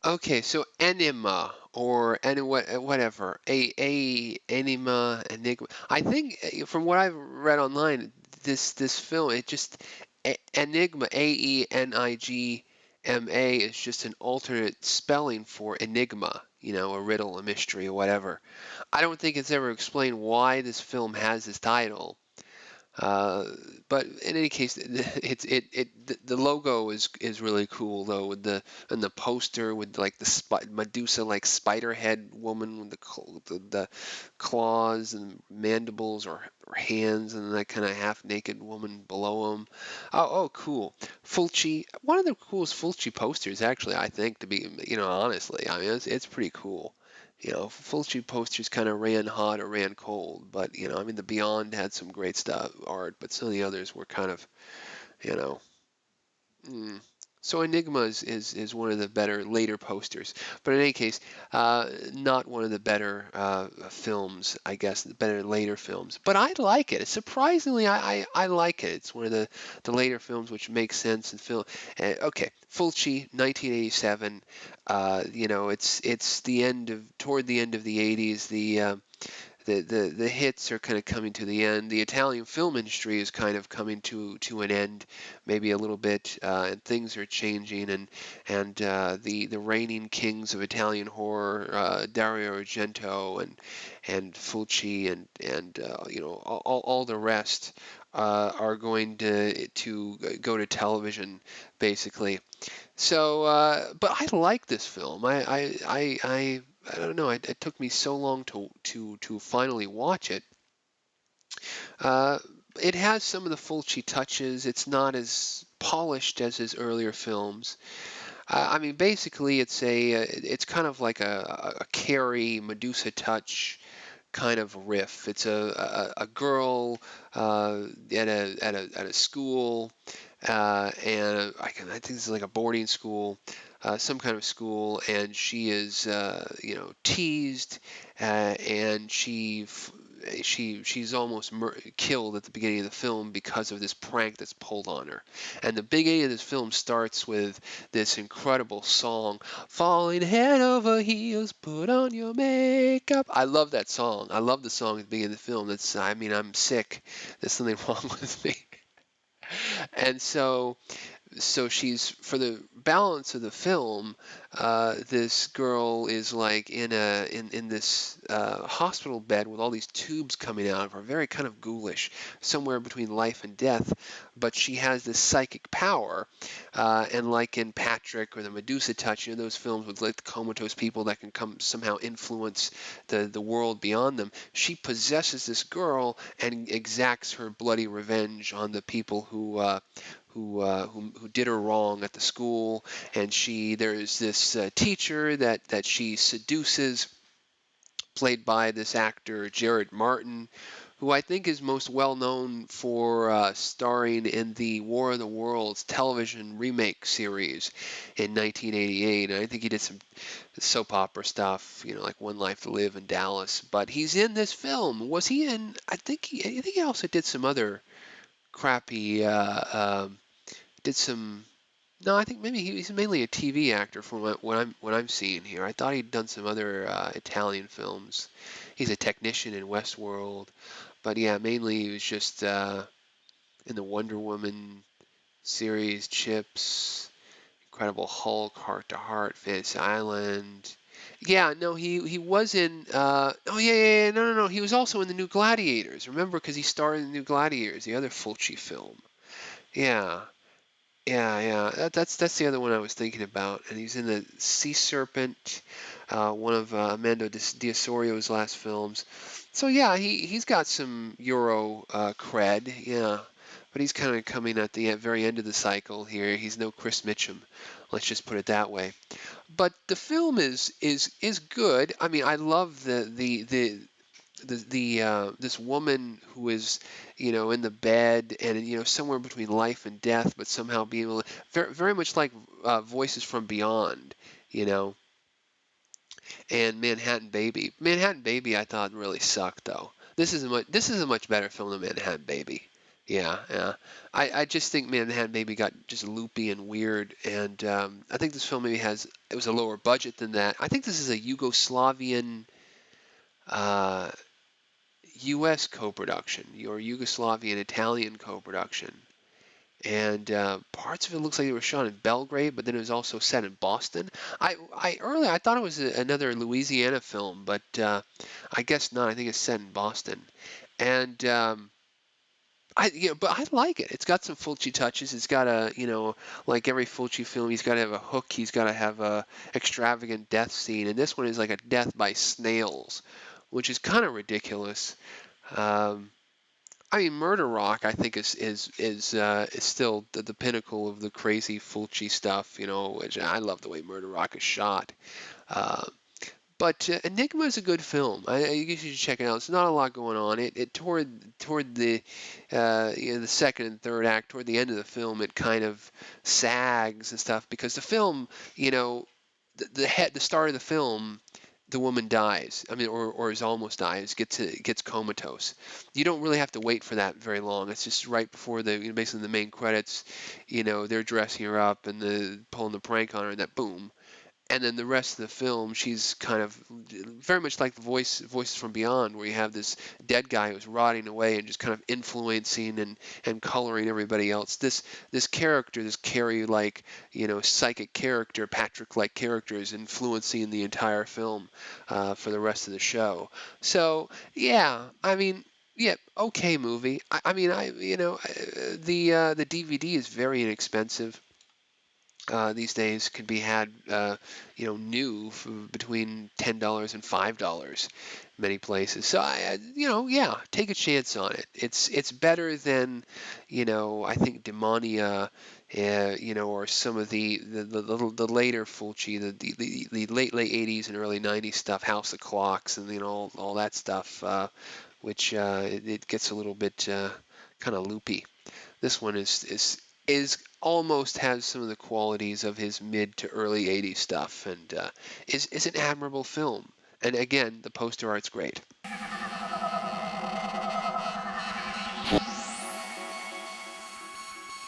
Okay, so Enigma or whatever, Enigma, Enigma. I think from what I've read online, this film it just Enigma, Enigma is just an alternate spelling for enigma. A riddle, a mystery, or whatever. I don't think it's ever explained why this film has this title. Uh, but in any case, the logo is really cool though, with the poster with like the Medusa like spider head woman with the claws and mandibles or hands, and that kind of half naked woman below them. Oh, cool. Fulci, one of the coolest Fulci posters actually, I think, to be, honestly. I mean, it's pretty cool. Fulci posters kind of ran hot or ran cold, but I mean, the Beyond had some great stuff, art, but some of the others were kind of, you know, mm. So Enigma is one of the better later posters, but in any case, not one of the better films, I guess, the better later films. But I like it. Surprisingly, I like it. It's one of the later films which makes sense and feel. Okay, Fulci, 1987. It's the end of toward the end of the 80s. The hits are kind of coming to the end. The Italian film industry is kind of coming to an end, maybe a little bit, and things are changing. And the reigning kings of Italian horror, Dario Argento and Fulci and all the rest. Are going to go to television, basically. So, but I like this film. I don't know. It took me so long to finally watch it. Uh, it has some of the Fulci touches. It's not as polished as his earlier films. I mean, basically, it's kind of like a Carrie Medusa touch kind of riff. It's a girl at a school, and I think this is like a boarding school, some kind of school, and she is teased, and she's almost killed at the beginning of the film because of this prank that's pulled on her. And the beginning of this film starts with this incredible song, "Falling head over heels, put on your makeup." I love that song. I love the song at the beginning of the film. I mean, I'm sick. There's something wrong with me. And so she's for the balance of the film, this girl is like in this hospital bed with all these tubes coming out of her, very kind of ghoulish, somewhere between life and death. But she has this psychic power, and like in Patrick or the Medusa Touch, those films with like comatose people that can come somehow influence the world beyond them. She possesses this girl and exacts her bloody revenge on the people who did her wrong at the school. And there's this teacher that she seduces, played by this actor Jared Martin, who I think is most well known for starring in the War of the Worlds television remake series in 1988. And I think he did some soap opera stuff, like One Life to Live in Dallas. But he's in this film. Was he in? I think he also did some other crappy. Did some. No, I think maybe he's mainly a TV actor from what I'm seeing here. I thought he'd done some other Italian films. He's a technician in Westworld, but yeah, mainly he was just in the Wonder Woman series, Chips, Incredible Hulk, Heart to Heart, Fantasy Island. Yeah, no, he was in. Oh yeah, no. He was also in the New Gladiators. Remember, because he starred in the New Gladiators, the other Fulci film. Yeah. Yeah. That's the other one I was thinking about, and he's in the Sea Serpent, one of Armando Diasorio's last films. So yeah, he's got some Euro cred, yeah, but he's kind of coming at the very end of the cycle here. He's no Chris Mitchum, let's just put it that way. But the film is good. I mean, I love the this woman who is in the bed and somewhere between life and death, but somehow being able to, very much like Voices from Beyond, you know and Manhattan Baby I thought really sucked though. This is a much better film than Manhattan Baby. Yeah, yeah. I just think Manhattan maybe got just loopy and weird, and I think this film maybe has it was a lower budget than that. I think this is a Yugoslavian uh, U.S. co-production or Yugoslavian Italian co-production, and parts of it looks like it was shot in Belgrade, but then it was also set in Boston. I earlier I thought it was another Louisiana film, but I guess not. I think it's set in Boston, and but I like it. It's got some Fulci touches. It's got like every Fulci film, he's got to have a hook. He's got to have a extravagant death scene, and this one is like a death by snails, which is kind of ridiculous. Um, I mean, Murder Rock, I think is still the pinnacle of the crazy Fulci stuff. Which I love the way Murder Rock is shot. Uh, but Enigma is a good film. I guess you should check it out. There's not a lot going on. It toward the second and third act, toward the end of the film, it kind of sags and stuff because the film, the start of the film, the woman dies. I mean, or is almost dies, gets comatose. You don't really have to wait for that very long. It's just right before basically the main credits. They're dressing her up and pulling the prank on her, and that boom, and then the rest of the film, she's kind of very much like the Voices from Beyond, where you have this dead guy who's rotting away and just kind of influencing and coloring everybody else. This character, this Carrie like psychic character, Patrick like character, is influencing the entire film for the rest of the show. So yeah, I mean. Yeah, okay movie. I mean, the DVD is very inexpensive these days can be had, new for between $10 and $5 many places. So yeah, take a chance on it. It's better than, I think Demonia, or some of the later Fulci, the late '80s and early '90s stuff, House of Clocks, and all that stuff, which it gets a little bit kind of loopy. This one is almost has some of the qualities of his mid to early '80s stuff, and is an admirable film. And again, the poster art's great.